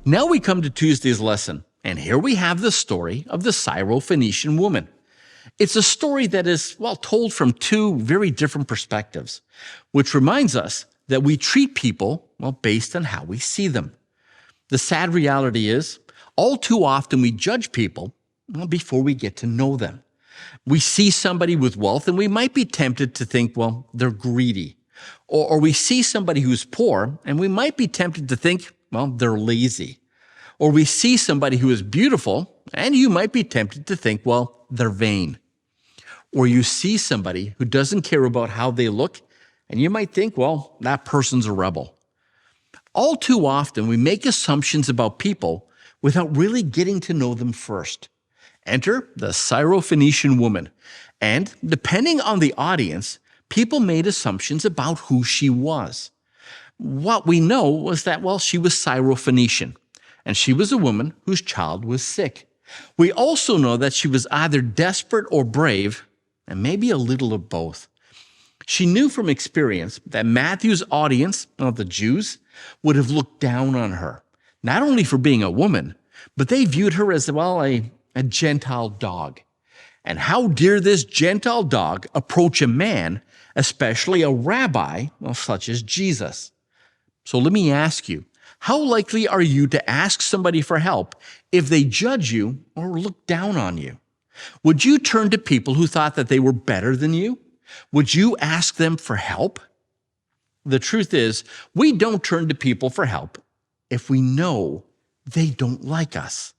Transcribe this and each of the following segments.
Now we come to Tuesday's lesson, and here we have the story of the Syro-Phoenician woman. It's a story that is, told from two very different perspectives, which reminds us that we treat people, based on how we see them. The sad reality is, all too often we judge people, before we get to know them. We see somebody with wealth and we might be tempted to think, they're greedy. Or we see somebody who's poor and we might be tempted to think, they're lazy. Or we see somebody who is beautiful and you might be tempted to think, they're vain. Or you see somebody who doesn't care about how they look and you might think, that person's a rebel. All too often we make assumptions about people without really getting to know them first. Enter the Syro-Phoenician woman. And depending on the audience, people made assumptions about who she was. What we know was that, she was Syro-Phoenician, and she was a woman whose child was sick. We also know that she was either desperate or brave, and maybe a little of both. She knew from experience that Matthew's audience, the Jews, would have looked down on her, not only for being a woman, but they viewed her as, a Gentile dog. And how dare this Gentile dog approach a man, especially a rabbi, such as Jesus? So let me ask you, how likely are you to ask somebody for help if they judge you or look down on you? Would you turn to people who thought that they were better than you? Would you ask them for help? The truth is, we don't turn to people for help if we know they don't like us.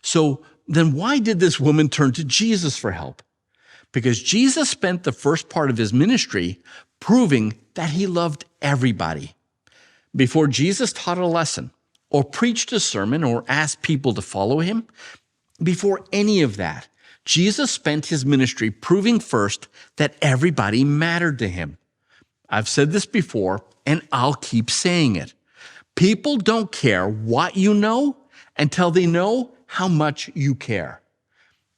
So then why did this woman turn to Jesus for help? Because Jesus spent the first part of his ministry proving that he loved everybody. Before Jesus taught a lesson or preached a sermon or asked people to follow him, before any of that, Jesus spent his ministry proving first that everybody mattered to him. I've said this before, and I'll keep saying it. People don't care what you know until they know how much you care.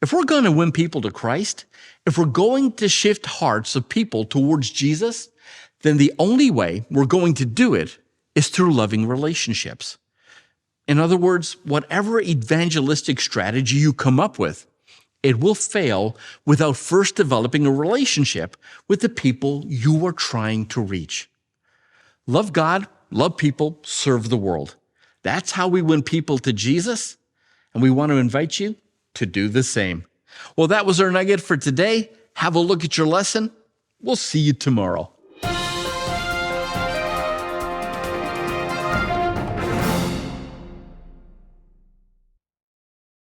If we're going to win people to Christ, if we're going to shift hearts of people towards Jesus, then the only way we're going to do it is through loving relationships. In other words, whatever evangelistic strategy you come up with, it will fail without first developing a relationship with the people you are trying to reach. Love God, love people, serve the world. That's how we win people to Jesus, and we want to invite you to do the same. Well, that was our nugget for today. Have a look at your lesson. We'll see you tomorrow.